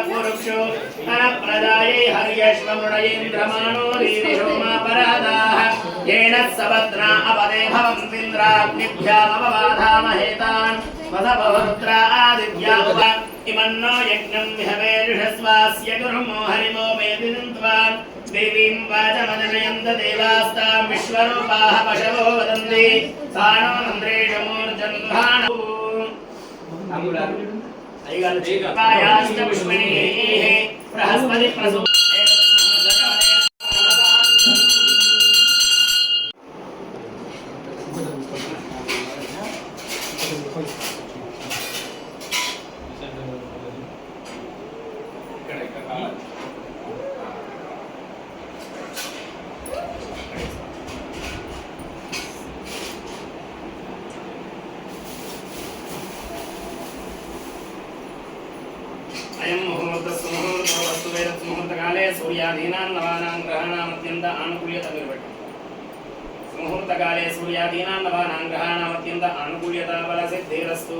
पुरुषो अनप्रदायै हर्यश्वमृणयेन्द्रमाणो रीरिहोमापरादाः येन सवद्रा अपदे भवन्तीन्द्राग्निभ्यामपबाधामहेतान् वसवरुद्रा आदित्या इमन्नो यज्ञं विहवेरुषस्वास्य गुरुमो हरिमो मेदिन्त्वान् देवीं वाचमजनयन्त देवास्तां विश्वरूपाः पशवो वदन्ति सानो नन्द्रेशमूर्जन्धानो अयगालयाश्च विष्मणीः बृहस्पति प्रसू अयं मुहूर्तस्मुहूर्तो वस्तुवेदस्मुहूर्तकाले सूर्यादीनां नवानां ग्रहाणाम् अत्यन्त आनुकूल्यता निर्वटति मुहूर्तकाले सूर्यादीनां नवानां ग्रहाणाम् अत्यन्त आनुकूल्यता बलसिद्धिरस्तु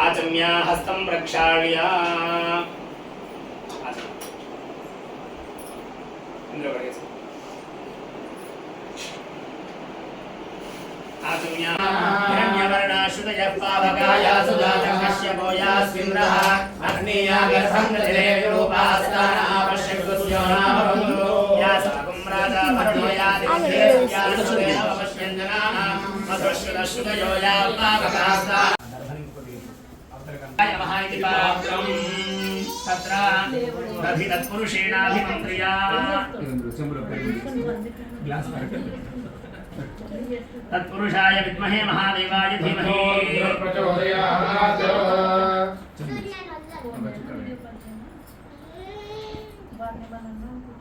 आचम्य हस्तं प्रक्षाल्य आचम्य हिरण्यवर्णाश्रुतयः पावकाया सुजातकश्यपो यास्मिन्द्रः अग्नेया गर्भं दधिरे विरूपास्ताना पश्यन्तुस्यो नाम बन्धो या साकं राजा भरणोया दिव्ये सुजातसुदेव पश्यञ्जनाः मधुश्रुतश्रुतयो या पावकास्ता इति पात्रं तत्र दधि तत्पुरुषेणाभिमन्त्र्या तत्पुरुषाय विद्महे महादेवाय धीमहि प्रचोदयात्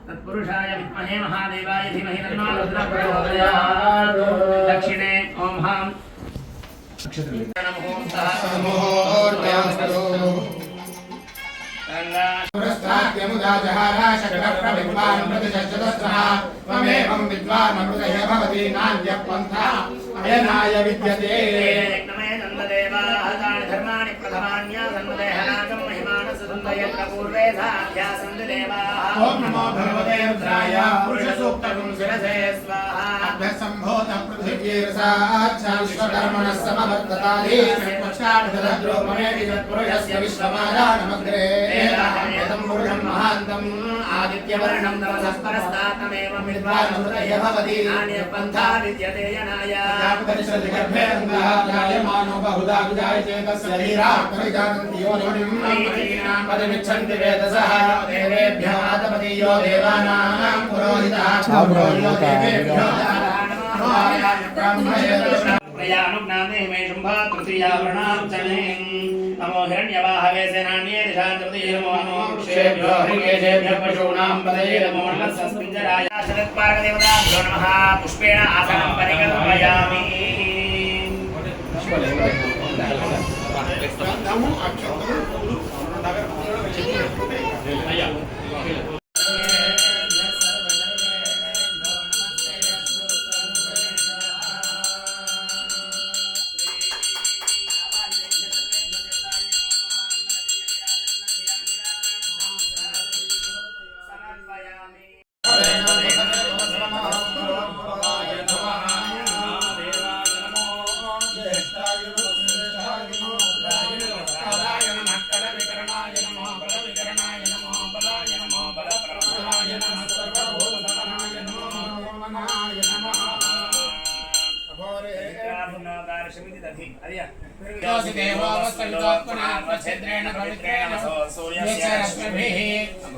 तत्पुरुषाय विद्महे महादेवाय धीमहि तन्नो रुद्रः प्रचोदयात् दक्षिणे ओम हां त्वमेवं विद्वानमृतय भवति नान्यपन्था अयनाय विद्यते नमः नन्ददेवाः तानि धर्माणि प्रथमान्यासन्मदेहनागं महिमानसुन्दयत्र पूर्वे साध्यासन्ति देवाः ॐ नमो भगवते रुद्राय पुरुषसूक्तं शिरसे स्वाहा अभ्यसम्भूत पृथिवीर्साक्षाश्वकर्मणः समवर्ततादि पक्षार्थद्रोपमेति तत्पुरुषस्य विश्वमादानमग्रे एतं पुरुषं महान्तम् आदित्यवर्णं तमसः परस्तात्तमेवं विद्वानमृतय भवति नान्यपन्था विद्यते यनाय जायमानो बहुधा विजायते तस्य धीराः योनिं पदमिच्छन्ति वेदसः देवेभ्यः आतपतियो देवानां पुरोहितः प्रयानुज्ञाते मे शुम्भा तृतीया वर्णार्चनें नमो हिरण्यवाहवे सेनान्ये दिशान्तपतये नमो क्षेभ्यो हरिकेशेभ्यः पशूनां पतये नमो नमस्सस्मिञ्जराय शरत्पार्कदेवताभ्यो नमः पुष्पेण आसनं परिकल्पयामि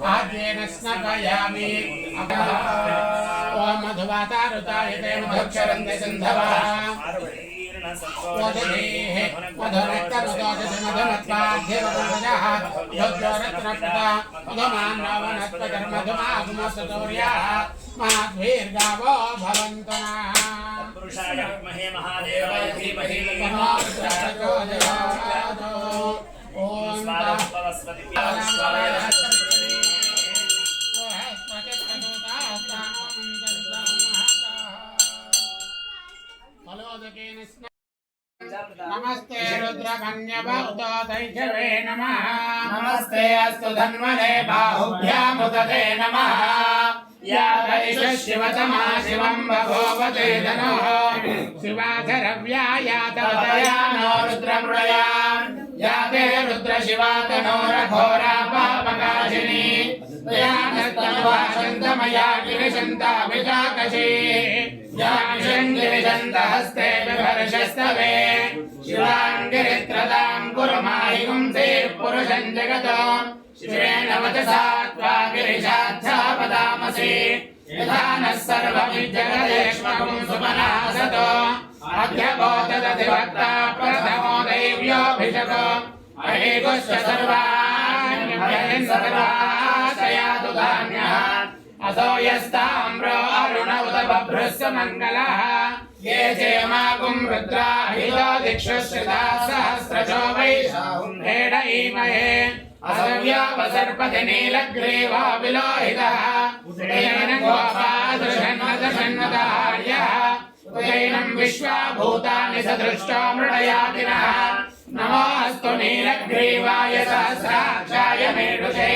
आद्येन स्नापयामि ओम मधुवातारुताय ते मधुक्षरन्ते सिन्धवः मधुरक्तरुदोजमधुमत्वाद्यवदः योग्यरत्नकृता मधुमान्नवनस्पतिर्मधुमागुमसतोर्याः माध्वीर्गावो भवन्तु नः पुरुषाय विद्महे महादेवाय धीमहि तन्नो रुद्रः प्रचोदयात् ओम सरस्वती नमस्ते रुद्र मन्यभूतो दैजवे नमः नमस्ते अस्तु धन्वने बाहुभ्यामुदते नमः या दैष शिवतमा शिवं बभूवते धनुः शिवाधरव्या या तवतया नो रुद्रमृळया या ते रुद्रशिवा तनोरघोरा पापकाशिनी तया नस्तनुवाशन्तमया गिरिशन्ताभिजाकशी या विशङ्गिरिशन्तहस्ते बिभर्षस्तवे शिवाङ्गिरित्रदां कुरुमाहिं ते पुरुषं जगतो शिवेन वचसा त्वा गिरिशाध्यापदामसि यथा नः सर्वमिज्जगदेष्मकुं सुमनासतो अध्यबोधदधिवक्ता प्रथमो दैव्योऽभिषको अहेगुश्च सर्वाण्यभयन् सर्वाशयातु धान्यः असो यस्ताम्रो अरुण उत बभ्रस्य मङ्गलः ये चेमागुं रुद्रा हितो दिक्षु श्रिताः सहस्रशो वै हेड ईमहे असव्यापसर्पति नीलग्रीवा विलोहितः उदयन गोपादृशन्नदशन्नदार्यः उदयनं विश्वाभूतानि सदृष्टो मृडयातिनः नमोऽस्तु नीलग्रीवाय सहस्राक्षाय मेढुषे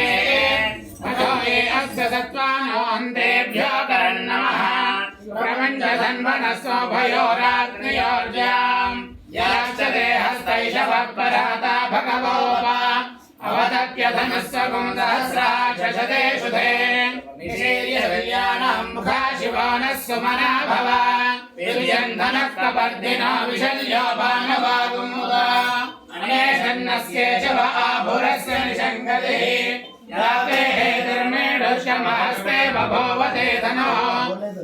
अथो ये अस्य सत्त्वानो अन्तेभ्यो करन्नमः प्रपञ्चधन्वनस्वभयोराग्नयोर्जाम् याश्च देहस्तैषवः पराता भगवोपा अवदप्यधनस्वगुं सहस्राक्षशते शुधे निषेर्य वीर्याणां मुखा शिवो नः सुमना भव वीर्यं धनः कपर्दिनो विशल्यो बाणवागुमुदा अनेशन्नस्येषव आभुरस्य निषङ्गतिः याते हेतिर्मेढुष्यमहस्ते बभूवते धनो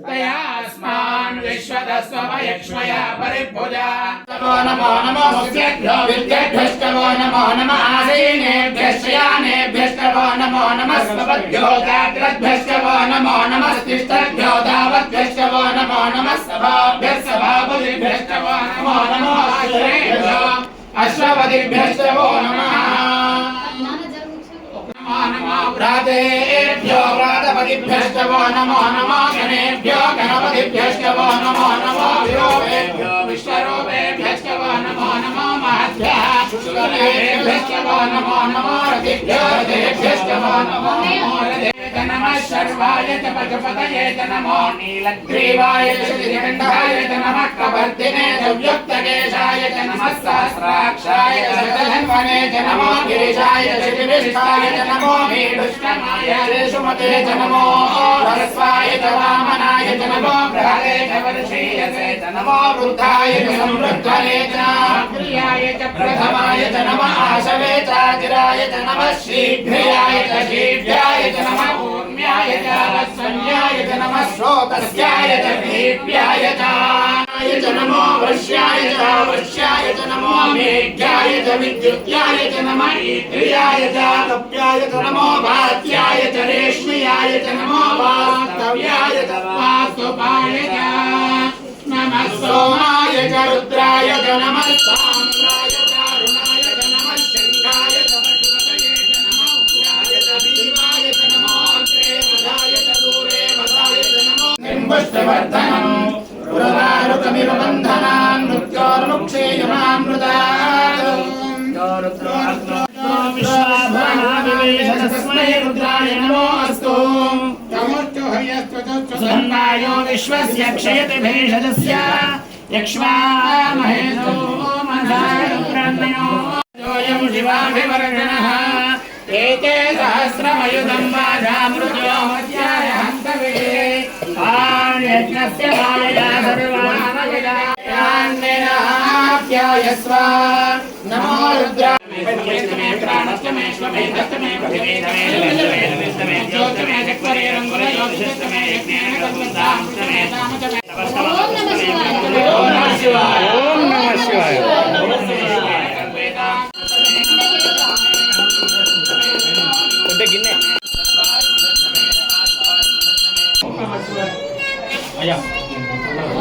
तयास्मान् विश्वदस्वमयक्ष्मया परिभुजा नमो नमो मुख्येभ्यो विद्येभ्यश्च वो नमो नमः आसीनेभ्यश्च यानेभ्यश्च वो नमो नमः स्वपद्भ्यो जाग्रद्भ्यश्च वो नमो नमः तिष्ठद्भ्यो धावद्भ्यश्च वो नमो नमः सभाभ्यः सभापतिभ्यश्च वो नमो नमः अश्वेभ्यो अश्वपतिभ्यश्च वो नमः नमो व्रातेभ्यो व्रातपतिभ्यश्च वो नमो नमः गणेभ्यो गणपतिभ्यश्च वो नमो नमः विरूपेभ्यो विश्वरूपेभ्यश्च वो नमो नमः महद्भ्यः शुक्लेभ्यश्च वो नमो नमः रतिभ्यो रतेभ्यश्च वो नमो नमः नमः शर्वाय च पशुपतये च नमो नीलग्रीवाय च श्रीकण्ठाय च नमः कपर्दिने च व्युक्तकेशाय च नमः सहस्राक्षाय च शतधन्वने च नमो गिरिशाय च श्रीविष्टाय च नमो मेढुष्कमाय रेषुमते च नमो ह्रस्वाय च वामनाय च नमो बृहदे च वर्षीयसे च नमो वृद्धाय च संवृद्धने च प्रियाय च प्रथमाय च नमः आशवे च चिराय च नमः शीघ्रियाय च शीघ्राय च नमः ऊर्म्याय च वत्सन्याय च नमः श्रोतस्याय च दीप्याय च नमो वृष्याय च वर्ष्याय च नमो मेघ्याय च विद्युत्याय च नमः ईन्द्रियाय च कप्याय च नमो भात्याय च रेश्म्याय च नमो वास्तव्याय च वास्तुपाय च नमः सोमाय च रुद्राय च नमः साम्राय च अरुणाय च नमः शङ्खाय च पशुपतये च नमः उग्राय च भीमाय च नमो अग्रे वधाय च दूरे वधाय च नमो निम्बुष्टवर्धनम् पुरवारुकमिव बन्धनान् मृत्योर्मुक्षेयमामृतात् तस्मै रुद्राय नमोऽस्तु सन्नायो विश्वस्य क्षयति भेषजस्य यक्ष्मामहेशो मनसायं शिवाभिवर्गणः एते सहस्रमयुधं वाजामृतो मध्याय हन्तवे यज्ञस्य मायया सर्वानयस्व नमो रुद्रा मे प्राणस्तमे श्वमेधस्तमे पृथिवीधमे जलस्तमे ज्योतिमे चक्वरे रङ्गुलयोधिष्ठमे यज्ञेन कर्मदांस्तमे तामचमे ओम नमः शिवाय ओम नमः शिवाय ओम नमः शिवाय गिन्ने అయ్యా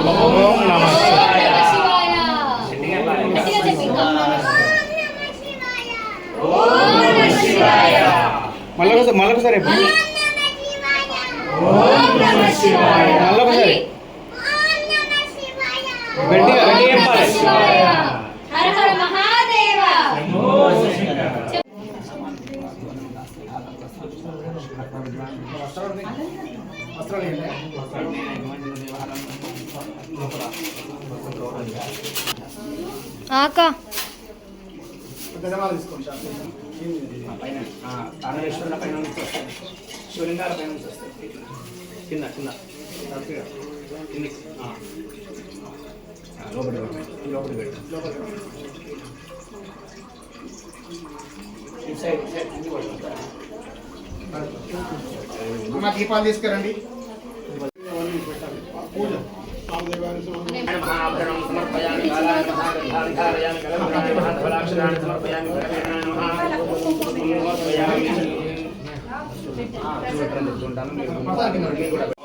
ఓం నమః శివాయ ఓం నమః శివాయ మళ్ళొకసారి ఓం నమః శివాయ మళ్ళొకసారి గట్టిగా చెప్పాలి హర హర మహాదేవ ఆకా తారకేశ్వరుల పైన నుంచి వస్తాయి, శివలింగాల పైన నుంచి వస్తాయి. కింద కింద కింద లోపలి పెట్టు, లోపలి పెట్టు, లోపలి పెట్టు. అమ్మ దీపాలు తీసుకురండి. మహాభరణం సమర్పయామి, కాలాయ నమః, గంధాధారయామి, కలంబరాయ నమః, ధవళాక్షరాణి సమర్పయామి, కరవేణాయ నమః, సమర్పయామి.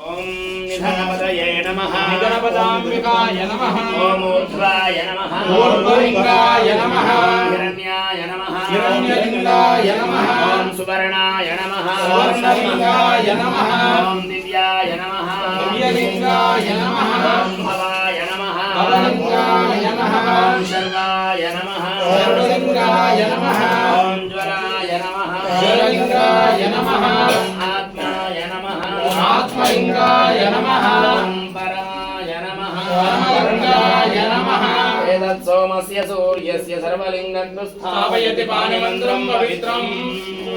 ఓం నిధనపదయే నమః, నిగణపదాంబికాయ నమః, ఓం ఊర్ధ్వాయ నమః, ఊర్ధ్వలింగాయ నమః, హిరణ్యాయ నమః, హిరణ్యలింగాయ నమః, ఓం సువర్ణాయ నమః, సువర్ణలింగాయ నమః, ఓం దివ్యాయ నమః, దివ్యలింగాయ నమః, ఓం భవాయ నమః, భవలింగాయ నమః, ఓం శర్వాయ నమః, సర్వలింగాయ నమః, ఓం జ్వరాయ నమః, జ్వరలింగాయ నమః, ఓం ఆత్మాయ నమః, ఆత్మలింగాయ నమః, ఓం పరాయ నమః, పరమలింగాయ నమః. ఏతత్ సోమస్య సూర్యస్య సర్వలింగం స్థాపయతి పాణిమంత్రం పవిత్రం.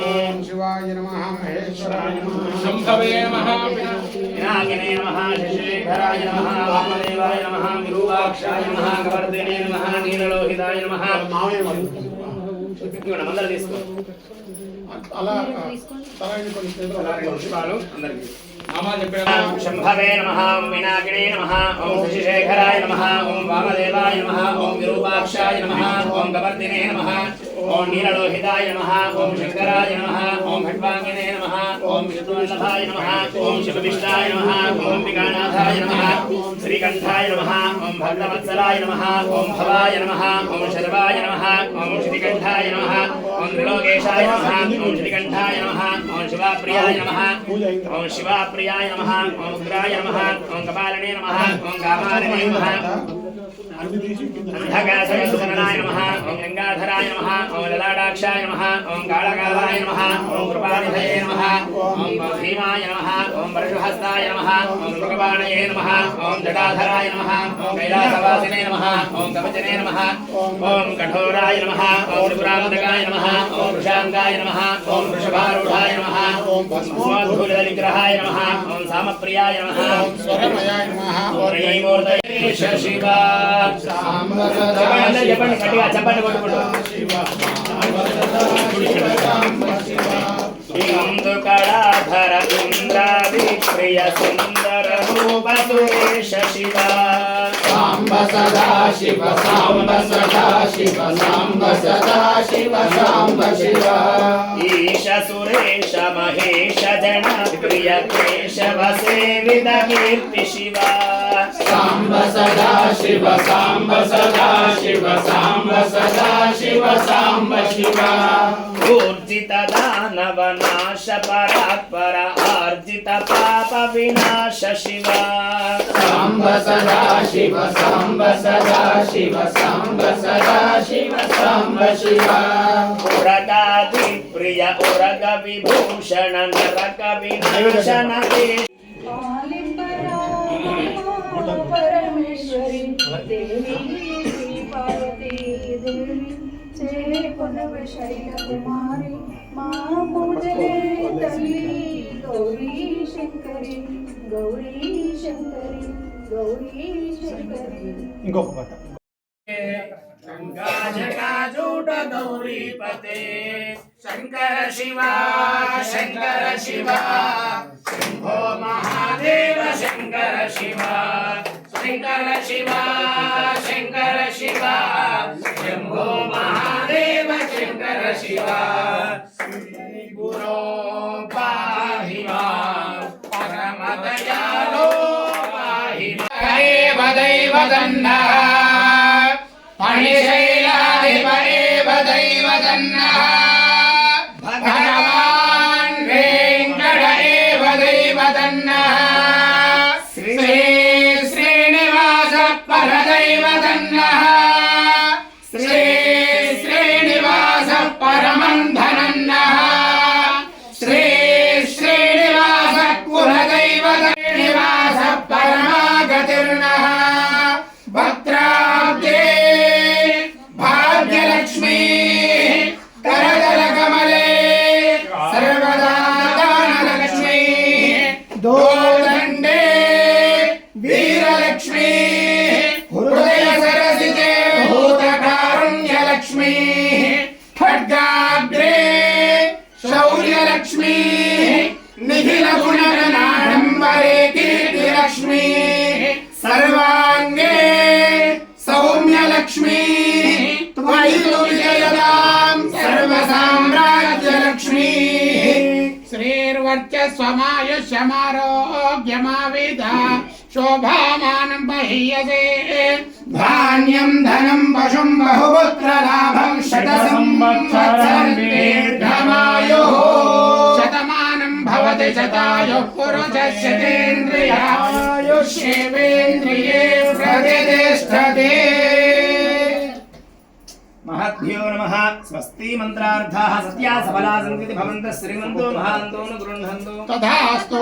ఓం శివాయ నమః, మహేశ్వరాయ నమః, శంభవే నమః, వినాయకనే నమః, శశిధరాయ నమః, వామదేవాయ నమః, విరూపాక్షాయ నమః, కవర్ధినే నమః, నీలలోహితాయ నమః. మందరం తీసుకో. అలా తలాన్ని కొంచెం పుష్పాలు అందరికీ. నామాలు చెప్పే శంభవే నమః, ఓం వినాయకనే నమః, ఓం శశిశేఖరాయ నమః, ఓం వామదేవాయ నమః, ఓం విరూపాక్షాయ నమః, ఓం కవర్ధినే నమః, ఓం నీలలోహితాయ నమః, ఓం శంకరాయ నమః, ఓం ఖడ్వాంగినే నమః, ఓం విష్ణువల్లభాయ నమః, ఓం శివవిష్టాయ నమః, ఓం అంబికానాథాయ నమః, శ్రీకంఠాయ నమః, ఓం భక్తవత్సలాయ నమః, ఓం భవాయ నమః, ఓం శర్వాయ నమః, ఓం శ్రీకంఠాయ నమః, ఓం త్రిలోకేశాయ నమః, ఓం శ్రీకంఠాయ నమః, ఓం శివాప్రియాయ నమః, ఓం శివాప్రియాయ నమః, ఓం ఉగ్రాయ నమః, ఓం కపాలనే నమః, ఓం కామాలనే నమః, అంధకాసయసుధనాయ నమః, ఓం గంగాధరాయ నమః, ఓం లలాటాక్షాయ నమః, ఓం కాళకాలాయ నమః, ఓం కృపానిధయే నమః, ఓం భీమాయ నమః, ఓం పరశుహస్తాయ నమః, ఓం మృగపాణయే నమః, ఓం జటాధరాయ నమః, ఓం కైలాసవాసినే నమః, ఓం కవచనే నమః, ఓం కఠోరాయ నమః, ఓం త్రిపురాంతకాయ నమః, ఓం వృషాంగాయ నమః, ఓం వృషభారూఢాయ నమః, ఓం భస్మోద్భూతవిగ్రహాయ నమః, ఓం సామప్రియాయ నమః, ఓం స్వరమయాయ నమః, ఓం త్రయీమూర్తయే శివ. చెప్పండి చెప్పండి గట్టిగా చెప్పండి కొట్టుకుంటూ. ఇందుకళాధర ఇంద్రాది ప్రియ సుందర రూప సురేశ శివ. సాంబ సదా శివ, సాంబ సదా శివ, సాంబ సదా శివ, సాంబ శివ. ఈశ సురేశ మహేశ జన ప్రియ కేశవ సేవిత కీర్తి శివ. సాంబ సదా శివ, సాంబ సదా శివ, సాంబ సదా శివ, సాంబ శివ. ఊర్జిత దానవ నాశ పరాత్పర ఆర్జిత పాప వినాశ శివ. సాంబ సదా శివ, సాంబ సదా శివ, సాంబ సదా శివ, సాంబ శివ. ఉరగాది ప్రియ ఉరగ విభూషణ నరక వినాశన పరమేశ్వరి దేవి పార్వతీ దేవి చేకొనవ శైల కుమారి మా పూజలే తల్లి గౌరీ శంకరి గౌరీ శంకరి గౌరీ శంకరి. ఇంకొక పాట. జటాజూట గౌరీపతే శంకర శివ శంకర శివ శంభో మహాదేవ శంకర శివ శంకర శివ శంకర శివ శంభో మహాదేవ శంకర శివ. గురో పాహి మాం పరమ దయాళో పాహి ఏవ దైవదన్నః మణిశైలాధిప ఏవ దైవదన్నః భగవాన్ వెంకట ఏవ దైవదన్నః శ్రీ శ్రీనివాస పరదైవదన్నః శ్రీ శ్రీనివాస పరమంధనన్నః శ్రీ लक्ष्मी निखिल गुणगणाडम्बरे कीर्तिलक्ष्मी सर्वांगे सौम्य लक्ष्मी त्वयि तु विजयदां सर्वसाम्राज्य लक्ष्मी श्रीर्वर्चस्वमायुष्यमारोग्यमाविदा शोभामानं महीयसे धान्यं धनं पशुं बहुपुत्रलाभं शतसंवत्सरं दीर्घमायुः शतमानं भवति शतायुः पुरुषस्य तेन्द्रियायुष्येवेन्द्रिये प्रतिष्ठते। महद्भ्यो नमः। स्वस्ति मंत्रार्थाः सत्या सफला सन्ति भवन्तः श्रीमन्तो महान्तो न गृह्णन्तु तथास्तु।